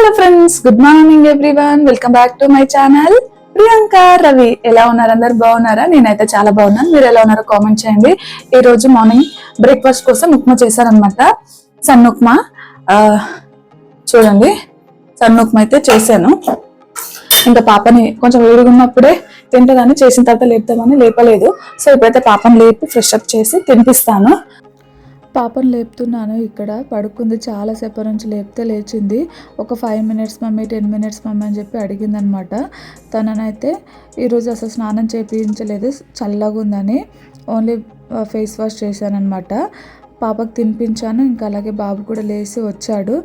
Hello friends, good morning everyone. Welcome back to my channel Priyanka Ravi. ఎలా ఉన్నారు? అందరు బాగున్నారా? నేనైతే చాలా బాగున్నాను. మీరు ఎలా ఉన్నారో కామెంట్ చేయండి. ఈ రోజు మార్నింగ్ బ్రేక్ఫాస్ట్ కోసం ఉప్మా చేశానమాట. సన్న ఉప్మా. చూడండి, సన్న ఉప్మా అయితే చేశాను. ఇంకా పాపని కొంచెం వేడిగా ఉన్నప్పుడే తింటదని చేసిన తర్వాత లేపుతామని లేపలేదు. సో ఇప్పుడైతే పాపని లేపి ఫ్రెష్ అప్ చేసి తినిపిస్తాను. పాపను లేపుతున్నాను. ఇక్కడ పడుకుంది, చాలాసేపటి నుంచి లేపితే లేచింది. ఒక 5 మినిట్స్ మమ్మీ, 10 మినిట్స్ మమ్మీ అని చెప్పి అడిగిందనమాట. తననైతే ఈరోజు అసలు స్నానం చేయించలేదు, చల్లగా ఉందని. ఓన్లీ ఫేస్ వాష్ చేశానమాట. పాపకు తినిపించాను. ఇంకా అలాగే బాబు కూడా లేచి వచ్చాడు.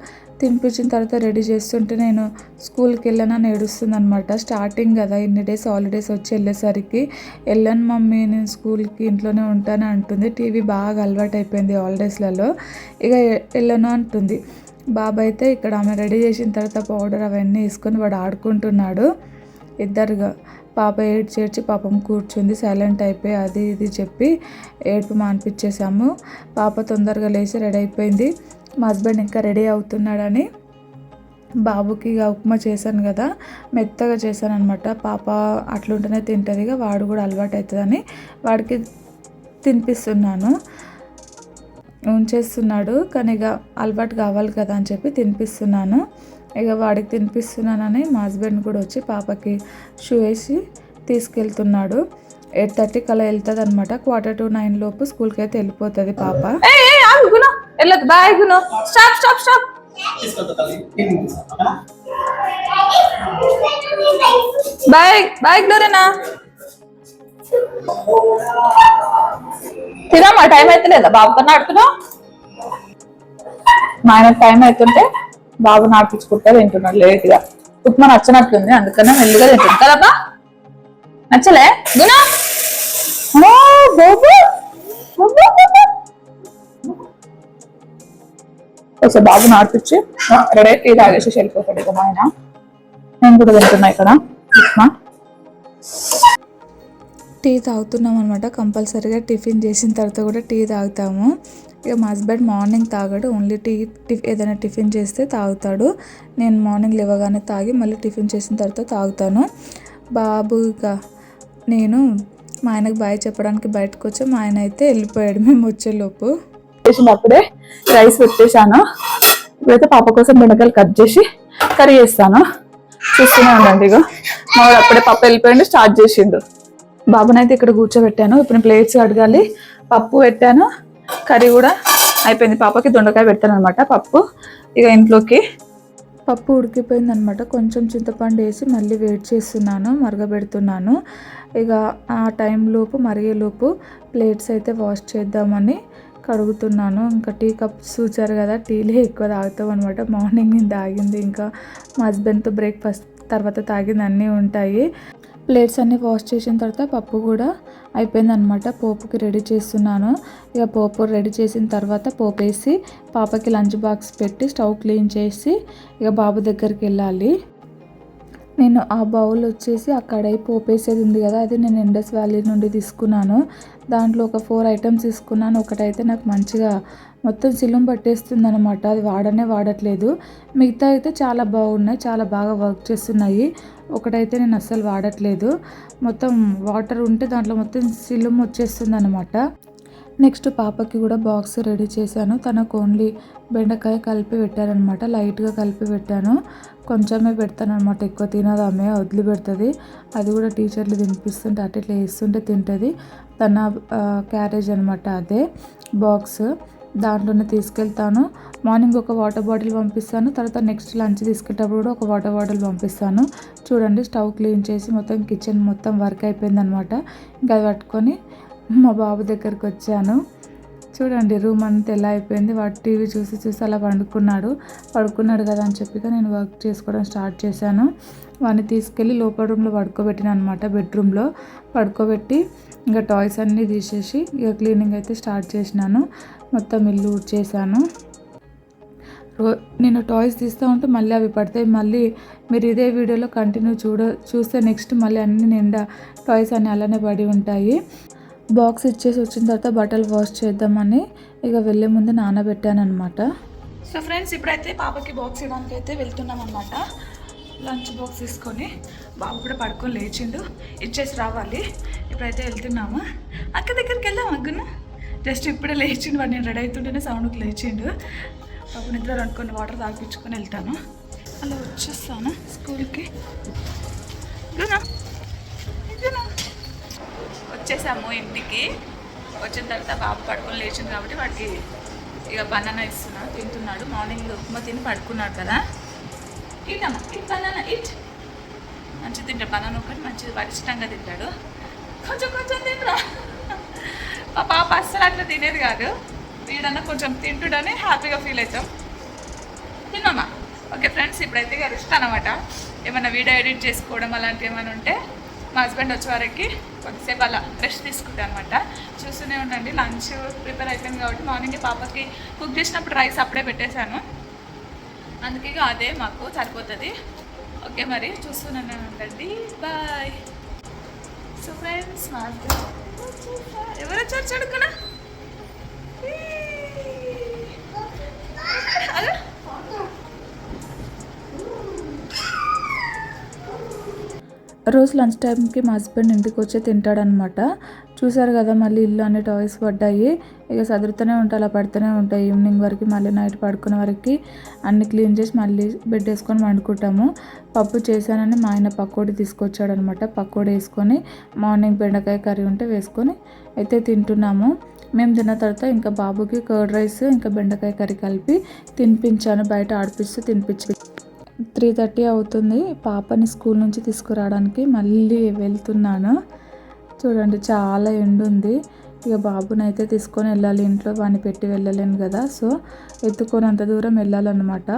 తినిపించిన తర్వాత రెడీ చేస్తుంటే నేను స్కూల్కి వెళ్ళానని ఏడుస్తుంది అనమాట. స్టార్టింగ్ కదా, ఇన్ని డేస్ హాలిడేస్ వచ్చి వెళ్ళేసరికి వెళ్ళాను మమ్మీ, నేను స్కూల్కి ఇంట్లోనే ఉంటాను అంటుంది. టీవీ బాగా అలవాటు అయిపోయింది హాలిడేస్లలో, ఇక వెళ్ళను అంటుంది. బాబు అయితే ఇక్కడ ఆమె రెడీ చేసిన తర్వాత పౌడర్ అవన్నీ వేసుకొని వాడు ఆడుకుంటున్నాడు. ఇద్దరుగా పాప ఏడ్చి పాపం కూర్చుంది, సైలెంట్ అయిపోయి అది ఇది చెప్పి ఏడుపు మానిపించేసాము. పాప తొందరగా లేచి రెడీ అయిపోయింది. మా హస్బెండ్ ఇంకా రెడీ అవుతున్నాడని బాబుకి ఇక ఉప్మా చేశాను కదా, మెత్తగా చేశాను అనమాట. పాప అట్లుంటేనే తింటుంది, ఇక వాడు కూడా అలవాటు అవుతుందని వాడికి తినిపిస్తున్నాను. ఉంచేస్తున్నాడు కానీ ఇక అలవాటు కావాలి కదా అని చెప్పి తినిపిస్తున్నాను. ఇక వాడికి తినిపిస్తున్నానని మా హస్బెండ్ కూడా వచ్చి పాపకి షూ వేసి తీసుకెళ్తున్నాడు. 8:30 అలా వెళ్తుంది అనమాట. 8:45 లోపు స్కూల్కి అయితే వెళ్ళిపోతుంది పాప. వెళ్ళదు, బాయ్ గును, stop stop stop. Bye bye డోరేనా, తినమ్మా. టైం అయితే లేదా బాబుతో ఆడుతున్నావు? మా ఆయన టైం అవుతుంటే బాబు నాటించుకుంటా తింటున్నాడు లేట్గా. ఉప్మా నచ్చనట్లుంది, అందుకనే మెల్లిగా తింటుంది కదబ్బా. నచ్చలే గునా? బాబు ఒకసారి బాబు నాటిపించి రెడీ టీ తాగేసి వెళ్ళిపోతాడు ఇక మా ఆయన. నేను కూడా తింటున్నా ఇక్కడ ఉప్మా. టీ తాగుతున్నాం అనమాట. కంపల్సరీగా టిఫిన్ చేసిన తర్వాత కూడా టీ తాగుతాము. ఇక మా హస్బెండ్ మార్నింగ్ తాగాడు, ఓన్లీ ఏదైనా టిఫిన్ చేస్తే తాగుతాడు. నేను మార్నింగ్ లేవగానే తాగి మళ్ళీ టిఫిన్ చేసిన తర్వాత తాగుతాను. బాబు ఇక నేను మా ఆయనకు బాయ్ చెప్పడానికి బయటకు వచ్చి మా ఆయన అయితే వెళ్ళిపోయాడు మేము వచ్చేలోపు. చేసినప్పుడే రైస్ పెట్టేశాను. ఇప్పుడైతే పాప కోసం బెండకాయలు కట్ చేసి కర్రీ చేస్తాను. చూస్తూనే ఉండండి. ఇగో మావాడు అప్పుడే పాప వెళ్ళిపోయిండు, స్టార్ట్ చేసిండు. బాబునైతే ఇక్కడ కూర్చోబెట్టాను. ఇప్పుడు ప్లేట్స్ కడగాలి. పప్పు పెట్టాను, కర్రీ కూడా అయిపోయింది. పాపకి దొండకాయ పెట్టాను అనమాట. పప్పు ఇక ఇంట్లోకి పప్పు ఉడికిపోయింది అనమాట. కొంచెం చింతపండు వేసి మళ్ళీ వేడి చేస్తున్నాను, మరగబెడుతున్నాను. ఇక ఆ టైంలోపు మరిగేలోపు ప్లేట్స్ అయితే వాష్ చేద్దామని కడుగుతున్నాను. ఇంకా టీ కప్స్ చూచారు కదా, టీలే ఎక్కువ తాగుతాం అనమాట. మార్నింగ్ నేను తాగింది, ఇంకా మా హస్బెండ్తో బ్రేక్ఫాస్ట్ తర్వాత తాగింది అన్నీ ఉంటాయి. ప్లేట్స్ అన్నీ వాష్ చేసిన తర్వాత పప్పు కూడా అయిపోయిందనమాట. పోపుకి రెడీ చేస్తున్నాను. ఇక పోపు రెడీ చేసిన తర్వాత పోపు వేసి పాపకి లంచ్ బాక్స్ పెట్టి స్టవ్ క్లీన్ చేసి ఇక బాబు దగ్గరికి వెళ్ళాలి. నేను ఆ బౌల్ వచ్చేసి ఆ కడాయి పోపు వేసేది ఉంది కదా, అది నేను ఇండస్ వ్యాలీ నుండి తీసుకున్నాను. దాంట్లో ఒక 4 ఐటమ్స్ తీసుకున్నాను. ఒకటైతే నాకు మంచిగా మొత్తం సిలుం పట్టేస్తుంది అనమాట, అది వాడట్లేదు. మిగతా అయితే చాలా బాగున్నాయి, చాలా బాగా వర్క్ చేస్తున్నాయి. ఒకటైతే నేను అస్సలు వాడట్లేదు, మొత్తం వాటర్ ఉంటే దాంట్లో మొత్తం సిలుం వచ్చేస్తుంది అనమాట. నెక్స్ట్ పాపకి కూడా బాక్స్ రెడీ చేశాను. తనకు ఓన్లీ బెండకాయ కలిపి పెట్టారనమాట, లైట్గా కలిపి పెట్టాను. కొంచెమే పెడతాను అనమాట, ఎక్కువ తినదు ఆమె, వదిలి పెడుతుంది. అది కూడా టీచర్లు తినిపిస్తుంటే అట్లా ఇట్లా వేస్తుంటే తింటుంది. తన క్యారేజ్ అనమాట అదే బాక్స్, దాంట్లోనే తీసుకెళ్తాను. మార్నింగ్ ఒక వాటర్ బాటిల్ పంపిస్తాను, తర్వాత నెక్స్ట్ లంచ్ తీసుకెళ్ళేటప్పుడు కూడా ఒక వాటర్ బాటిల్ పంపిస్తాను. చూడండి, స్టవ్ క్లీన్ చేసి మొత్తం కిచెన్ మొత్తం వర్క్ అయిపోయిందనమాట. ఇంకా అది పట్టుకొని మా బాబు దగ్గరికి వచ్చాను. చూడండి రూమ్ అంతా ఎలా అయిపోయింది. వాడు టీవీ చూసి అలా పడుకున్నాడు కదా అని చెప్పి నేను వర్క్ చేసుకోవడం స్టార్ట్ చేశాను. వాడిని తీసుకెళ్ళి లోపల రూమ్లో పడుకోబెట్టిన అనమాట, బెడ్రూమ్లో పడుకోబెట్టి ఇంకా టాయ్స్ అన్నీ తీసేసి ఇక క్లీనింగ్ అయితే స్టార్ట్ చేసినాను. మొత్తం ఇల్లు ఊడ్చేసాను. నేను టాయ్స్ తీస్తూ ఉంటే మళ్ళీ అవి పడతాయి. మళ్ళీ మీరు ఇదే వీడియోలో కంటిన్యూ చూస్తే నెక్స్ట్ మళ్ళీ అన్ని నిండా టాయ్స్ అన్నీ అలానే పడి ఉంటాయి. బాక్స్ ఇచ్చేసి వచ్చిన తర్వాత బట్టలు వాష్ చేద్దామని ఇక వెళ్ళే ముందు నానబెట్టాను అనమాట. సో ఫ్రెండ్స్ ఇప్పుడైతే పాపకి బాక్స్ ఇవ్వడానికి అయితే వెళ్తున్నాం అనమాట. లంచ్ బాక్స్ తీసుకొని బాబు కూడా పడుకొని లేచిండు, ఇచ్చేసి రావాలి. ఇప్పుడైతే వెళ్తున్నాము. అక్క దగ్గరికి వెళ్దాం. అగ్గును జస్ట్ ఇప్పుడే లేచిండు వాడు, నేను రెడీ అవుతుంటేనే సౌండ్కి లేచిండు. బాబు నిద్ర అనుకుని వాటర్ తాగిపించుకొని వెళ్తాను. అలా వచ్చేస్తాను స్కూల్కి. గునా వచ్చేసాము ఇంటికి. వచ్చిన తర్వాత బాబు పడుకొని లేచింది కాబట్టి వాడికి ఇక బనానా ఇస్తున్నా, తింటున్నాడు. మార్నింగ్ ఉప్మా తిని పడుకున్నాడు కదా. ఇటమ్మా ఇట్ బనానా ఇట్ మంచిగా తింటాడు. బనానా ఒకటి మంచిది పరిష్టంగా తింటాడు. కొంచెం కొంచెం తింటా. మా పాప అస్సలు అట్లా తినేది కాదు. వీడన్నా కొంచెం తింటుడని హ్యాపీగా ఫీల్ అవుతాం. తిన్నామా. ఓకే ఫ్రెండ్స్, ఇప్పుడైతే ఇక రెస్ట్ అనమాట. ఏమైనా వీడియో ఎడిట్ చేసుకోవడం అలాంటివి ఏమైనా ఉంటే మా హస్బెండ్ వచ్చే వరకు కొద్దిసేపు అలా రెస్ట్ తీసుకుంటాను అనమాట. చూస్తూనే ఉండండి. లంచ్ ప్రిపేర్ అయిపోయింది కాబట్టి మార్నింగ్ పాపకి కుక్ చేసినప్పుడు రైస్ అప్పుడే పెట్టేశాను. అందుకే అదే మాకు సరిపోతుంది. ఓకే మరి చూస్తూనే ఉండండి. బాయ్. సో ఫ్రెండ్స్ మా ఎవరు వచ్చారు చూడుకున్నా. రోజు లంచ్ టైంకి మా హస్బెండ్ ఇంటికి వచ్చి తింటాడనమాట. చూసారు కదా, మళ్ళీ ఇల్లు అన్ని టాయ్స్ పడ్డాయి. ఇక సదురుతూనే ఉంటాయి, అలా పడుతూనే ఉంటాయి ఈవినింగ్ వరకు. మళ్ళీ నైట్ పడుకునే వరకు అన్ని క్లీన్ చేసి మళ్ళీ బెడ్ వేసుకొని వండుకుంటాము. పప్పు చేశానని మా ఆయన పకోడీ తీసుకొచ్చాడనమాట. పకోడీ వేసుకొని మార్నింగ్ బెండకాయ కర్రీ ఉంటే వేసుకొని అయితే తింటున్నాము. మేము తిన్న తర్వాత ఇంకా బాబుకి కర్డ్ రైస్ ఇంకా బెండకాయ కర్రీ కలిపి తినిపించాను. బయట ఆడిపిస్తూ తినిపించి 3:30 అవుతుంది. పాపని స్కూల్ నుంచి తీసుకురావడానికి మళ్ళీ వెళ్తున్నాను. చూడండి చాలా ఎండ ఉంది. ఇక బాబుని అయితే తీసుకొని వెళ్ళాలి. ఇంట్లో వాడిని పెట్టి వెళ్ళలేను కదా. సో ఎత్తుకొని అంత దూరం వెళ్ళాలన్నమాట.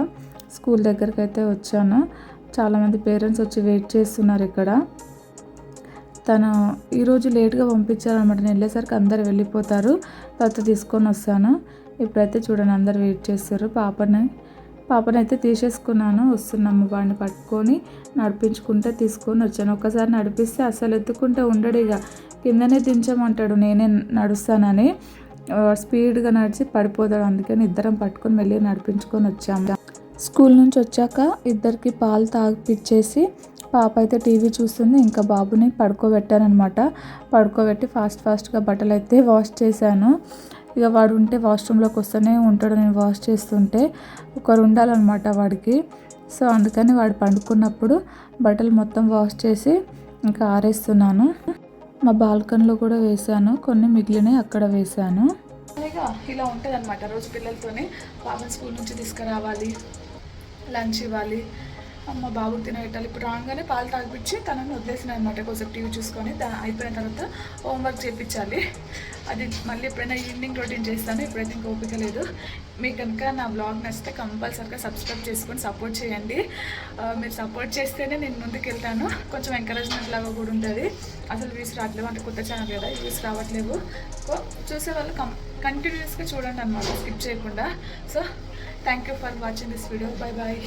స్కూల్ దగ్గరికి అయితే వచ్చాను. చాలామంది పేరెంట్స్ వచ్చి వెయిట్ చేస్తున్నారు ఇక్కడ. తను ఈరోజు లేట్గా పంపించారనమాట. నేను వెళ్ళేసరికి అందరు వెళ్ళిపోతారు. తర్వాత తీసుకొని వస్తాను. ఇప్పుడైతే చూడండి అందరు వెయిట్ చేస్తారు. పాపనైతే తీసేసుకున్నాను. వస్తున్నాము. వాడిని పట్టుకొని నడిపించుకుంటే తీసుకొని వచ్చాను. ఒక్కసారి నడిపిస్తే అసలు ఎత్తుకుంటే ఉండడు. ఇక కిందనే దించమంటాడు నేనే నడుస్తానని. స్పీడ్గా నడిచి పడిపోతాడు. అందుకని ఇద్దరం పట్టుకొని వెళ్ళి నడిపించుకొని వచ్చాము. స్కూల్ నుంచి వచ్చాక ఇద్దరికి పాలు తాగిపిచ్చేసి పాప అయితే టీవీ చూస్తుంది. ఇంకా బాబుని పడుకోబెట్టానమాట. పడుకోబెట్టి ఫాస్ట్గా బట్టలు అయితే వాష్ చేశాను. ఇక వాడు ఉంటే వాష్రూమ్లోకి వస్తూనే ఉంటాడు. నేను వాష్ చేస్తుంటే ఒకరు ఉండాలన్నమాట వాడికి. సో అందుకని వాడు పండుకున్నప్పుడు బట్టలు మొత్తం వాష్ చేసి ఇంకా ఆరేస్తున్నాను. మా బాల్కనీలో కూడా వేసాను. కొన్ని మిగిలినవి అక్కడ వేసాను. ఇలా ఉంటుంది అనమాట రోజు పిల్లలతోనే. పాపని స్కూల్ నుంచి తీసుకురావాలి, లంచ్ ఇవ్వాలి, మా బాబుకి తినబెట్టాలి. ఇప్పుడు రాగానే పాలు తాగిపించి తనని వదిలేసిన అనమాట. కొంచెం టీవీ చూసుకొని అయిపోయిన తర్వాత హోంవర్క్ చేయించాలి. అది మళ్ళీ ఎప్పుడైనా ఈవినింగ్ రొటీన్ చేస్తాను. ఇప్పుడైతే ఇంకా ఓపిక లేదు. మీకు కనుక నా బ్లాగ్ నచ్చితే కంపల్సరీగా సబ్స్క్రైబ్ చేసుకొని సపోర్ట్ చేయండి. మీరు సపోర్ట్ చేస్తేనే నేను ముందుకు వెళ్తాను. కొంచెం ఎంకరేజ్మెంట్ లాగా కూడా ఉంటుంది. అసలు వ్యూస్ రావట్లేవు, అంటే కొత్త ఛానల్ కదా, వ్యూస్ రావట్లేవు. చూసే వాళ్ళు కంటిన్యూస్గా చూడండి అనమాట, స్కిప్ చేయకుండా. So thank you for watching this video. Bye bye.